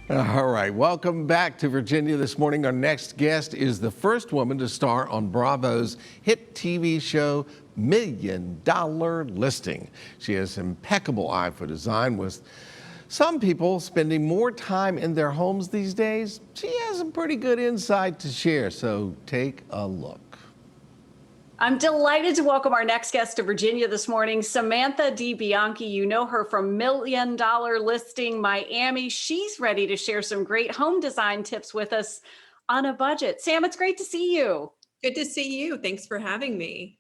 All right, welcome back to Virginia this morning. Our next guest is the first woman to star on Bravo's hit TV show, $1 Million Listing. She has an impeccable eye for design. With some people spending more time in their homes these days, she has some pretty good insight to share, so take a look. I'm delighted to welcome our next guest to Virginia this morning, Samantha DeBianchi. You know her from $1 Million Listing Miami. She's ready to share some great home design tips with us on a budget. Sam, it's great to see you. Good to see you. Thanks for having me.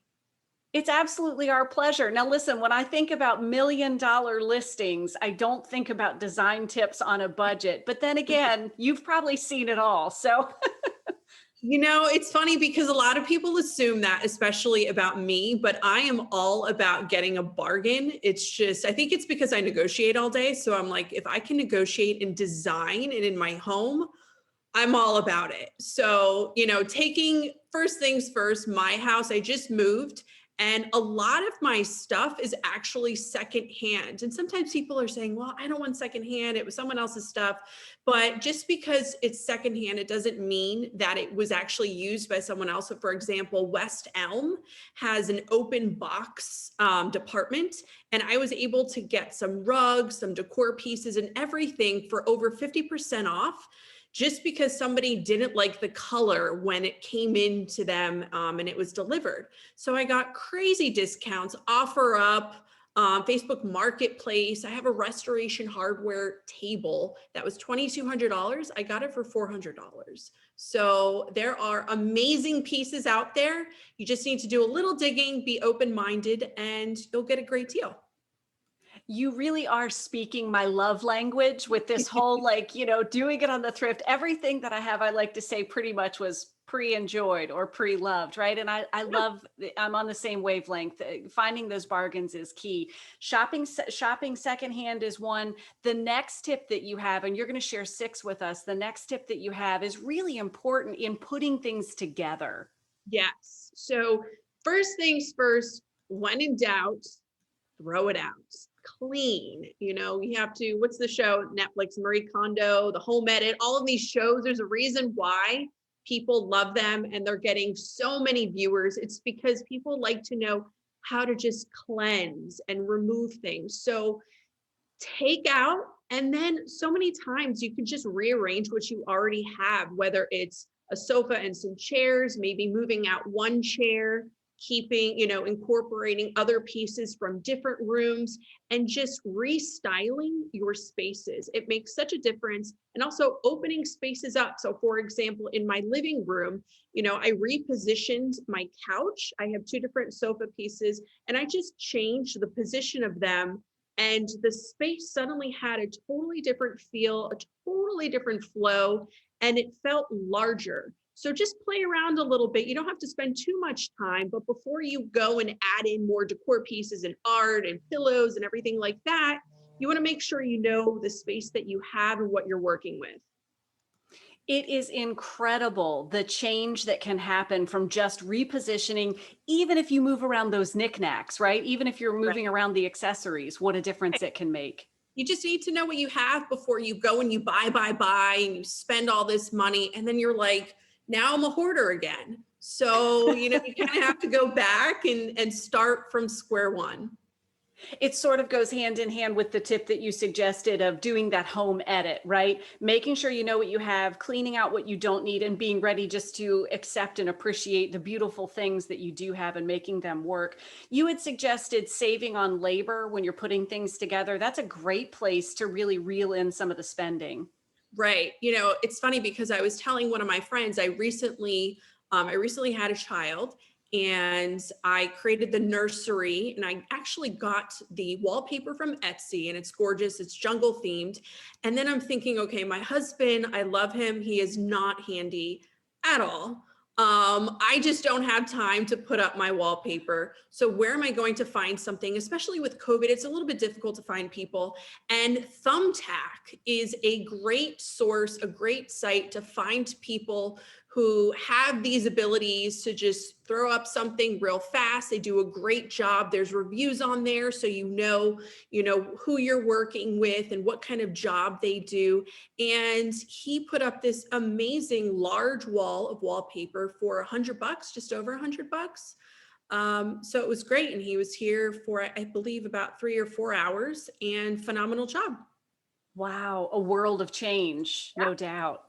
It's absolutely our pleasure. Now, listen, when I think about $1 Million Listings, I don't think about design tips on a budget. But then again, you've probably seen it all. So You know, it's funny because a lot of people assume that, especially about me, but I am all about getting a bargain. It's just, I think it's because I negotiate all day. So I'm like, if I can negotiate in design and in my home, I'm all about it. So, taking first things first, my house, I just moved. And a lot of my stuff is actually secondhand. And sometimes people are saying, well, I don't want secondhand. It was someone else's stuff. But just because it's secondhand, it doesn't mean that it was actually used by someone else. So for example, West Elm has an open box department. And I was able to get some rugs, some decor pieces and everything for over 50% off, just because somebody didn't like the color when it came into them and it was delivered. So I got crazy discounts, OfferUp, Facebook Marketplace. I have a restoration hardware table that was $2,200. I got it for $400. So there are amazing pieces out there. You just need to do a little digging, be open-minded, and you'll get a great deal. you really are speaking my love language with this whole, doing it on the thrift. Everything that I have, I like to say pretty much was pre-enjoyed or pre-loved, right? And I love, I'm on the same wavelength. Finding those bargains is key. Shopping secondhand is one. The next tip that you have, and you're going to share 6 with us, the next tip that you have is really important in putting things together. Yes. So first things first, when in doubt, throw it out. Clean. You have to, what's the show? Netflix, Marie Kondo, The Home Edit, all of these shows. There's a reason why people love them and they're getting so many viewers. It's because people like to know how to just cleanse and remove things. So take out, and then so many times you can just rearrange what you already have, whether it's a sofa and some chairs, maybe moving out one chair, keeping, incorporating other pieces from different rooms and just restyling your spaces. It makes such a difference. And also opening spaces up. So for example, in my living room, I repositioned my couch. I have 2 different sofa pieces and I just changed the position of them. And the space suddenly had a totally different feel, a totally different flow, and it felt larger. So just play around a little bit. You don't have to spend too much time, but before you go and add in more decor pieces and art and pillows and everything like that, you want to make sure you know the space that you have and what you're working with. It is incredible the change that can happen from just repositioning, even if you move around those knickknacks, right? Even if you're moving around the accessories, what a difference it can make. You just need to know what you have before you go and you buy, and you spend all this money. And then you're like, now I'm a hoarder again. So, you kind of have to go back and start from square one. It sort of goes hand in hand with the tip that you suggested of doing that home edit, right? Making sure you know what you have, cleaning out what you don't need, and being ready just to accept and appreciate the beautiful things that you do have and making them work. You had suggested saving on labor when you're putting things together. That's a great place to really reel in some of the spending. Right. It's funny because I was telling one of my friends, I recently had a child and I created the nursery and I actually got the wallpaper from Etsy and it's gorgeous. It's jungle themed. And then I'm thinking, okay, my husband, I love him. He is not handy at all. I just don't have time to put up my wallpaper. So where am I going to find something, especially with COVID? It's a little bit difficult to find people. And Thumbtack is a great source, a great site to find people who have these abilities to just throw up something real fast. They do a great job. There's reviews on there, so you know who you're working with and what kind of job they do. And he put up this amazing large wall of wallpaper for $100, just over $100. So it was great. And he was here for, I believe, about 3 or 4 hours, and phenomenal job. Wow, a world of change, no doubt.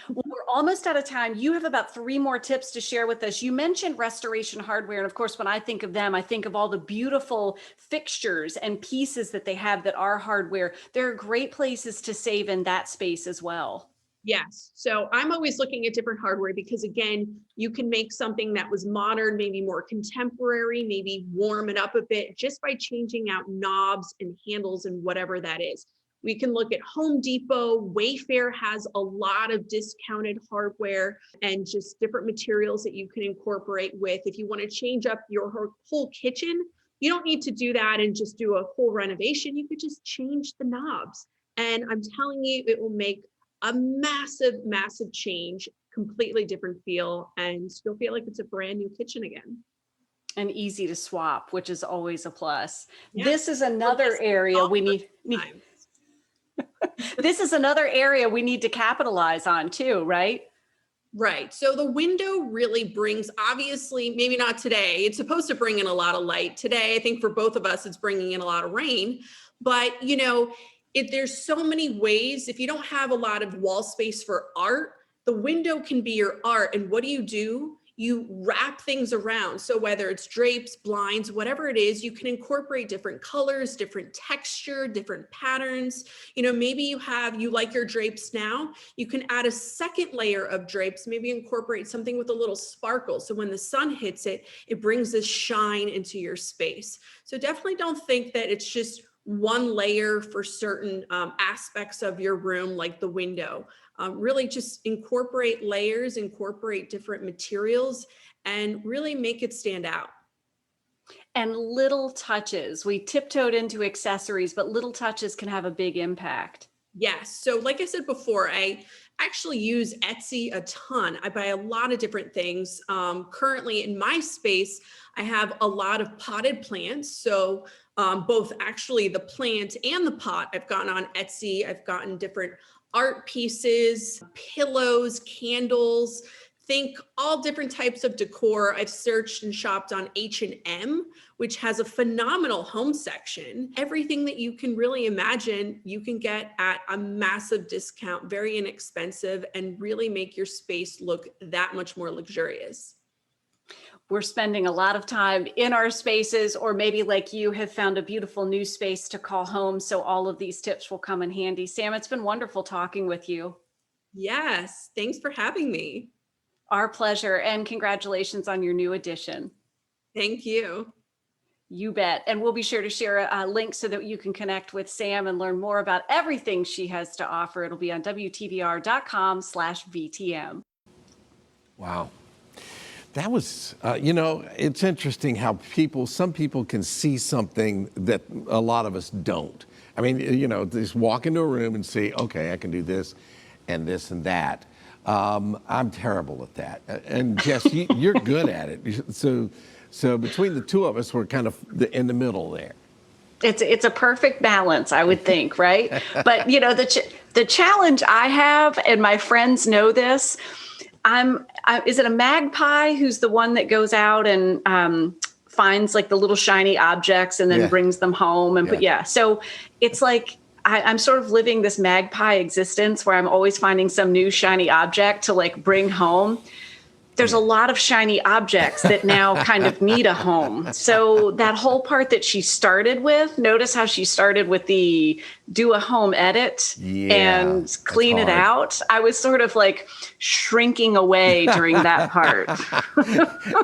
Well, we're almost out of time. You have about 3 more tips to share with us. You mentioned Restoration Hardware. And of course, when I think of them, I think of all the beautiful fixtures and pieces that they have that are hardware. There are great places to save in that space as well. Yes. So I'm always looking at different hardware because, again, you can make something that was modern, maybe more contemporary, maybe warm it up a bit just by changing out knobs and handles and whatever that is. We can look at Home Depot. Wayfair has a lot of discounted hardware and just different materials that you can incorporate with. If you want to change up your whole kitchen, you don't need to do that and just do a full renovation. You could just change the knobs. And I'm telling you, it will make a massive, massive change, completely different feel, and you'll feel like it's a brand new kitchen again. And easy to swap, which is always a plus. Yeah. This is another area we need. This is another area we need to capitalize on too, right? Right. So the window really brings, obviously, maybe not today. It's supposed to bring in a lot of light. Today, I think for both of us, it's bringing in a lot of rain. But, there's so many ways. If you don't have a lot of wall space for art, the window can be your art. And what do? You wrap things around. So whether it's drapes, blinds, whatever it is, you can incorporate different colors, different texture, different patterns. Maybe you like your drapes now, you can add a second layer of drapes, maybe incorporate something with a little sparkle. So when the sun hits it, it brings this shine into your space. So definitely don't think that it's just one layer for certain aspects of your room, like the window. Really just incorporate layers, incorporate different materials, and really make it stand out. And little touches. We tiptoed into accessories, but little touches can have a big impact. Yes. So like I said before, I actually use Etsy a ton. I buy a lot of different things. Currently in my space, I have a lot of potted plants. So both actually the plant and the pot I've gotten on Etsy. I've gotten different art pieces, pillows, candles, think all different types of decor. I've searched and shopped on H&M, which has a phenomenal home section. Everything that you can really imagine, you can get at a massive discount, very inexpensive, and really make your space look that much more luxurious. We're spending a lot of time in our spaces, or maybe like you have found a beautiful new space to call home. So all of these tips will come in handy. Sam, it's been wonderful talking with you. Yes. Thanks for having me. Our pleasure. And congratulations on your new addition. Thank you. You bet. And we'll be sure to share a link so that you can connect with Sam and learn more about everything she has to offer. It'll be on WTVR.com/VTM. Wow. That was, it's interesting how some people can see something that a lot of us don't. I mean, just walk into a room and see, okay, I can do this and this and that. I'm terrible at that. And Jess, you're good at it. So between the two of us, we're kind of in the middle there. It's a perfect balance, I would think, right? But, the challenge I have, and my friends know this, is it a magpie who's the one that goes out and finds like the little shiny objects and then brings them home? And so it's like I'm sort of living this magpie existence where I'm always finding some new shiny object to like bring home. There's a lot of shiny objects that now kind of need a home. So that whole part that she started with, notice how she started with the do a home edit and clean it out. I was sort of like shrinking away during that part.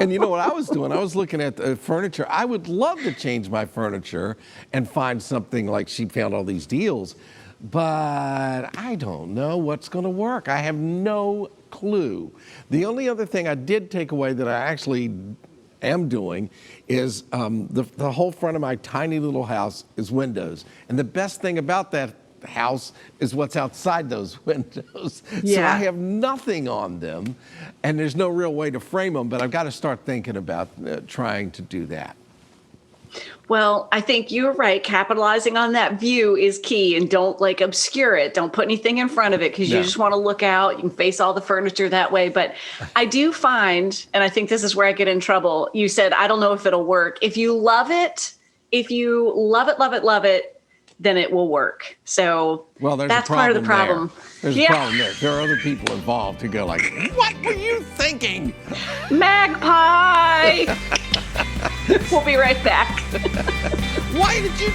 And you know what I was doing? I was looking at the furniture. I would love to change my furniture and find something like she found all these deals, but I don't know what's going to work. I have no clue. The only other thing I did take away that I actually am doing is the whole front of my tiny little house is windows. And the best thing about that the house is what's outside those windows. So Yeah. I have nothing on them, and there's no real way to frame them, but I've got to start thinking about trying to do that. Well, I think you're right. Capitalizing on that view is key, and don't like obscure it. Don't put anything in front of it because No. you just want to look out. You can face all the furniture that way. But I do find, and I think this is where I get in trouble. You said, I don't know if it'll work. If you love it, love it, then it will work. So Well, there's that's a problem part of the problem. There. There's a problem there. There are other people involved who go like, what were you thinking? Magpie. We'll be right back. Why did you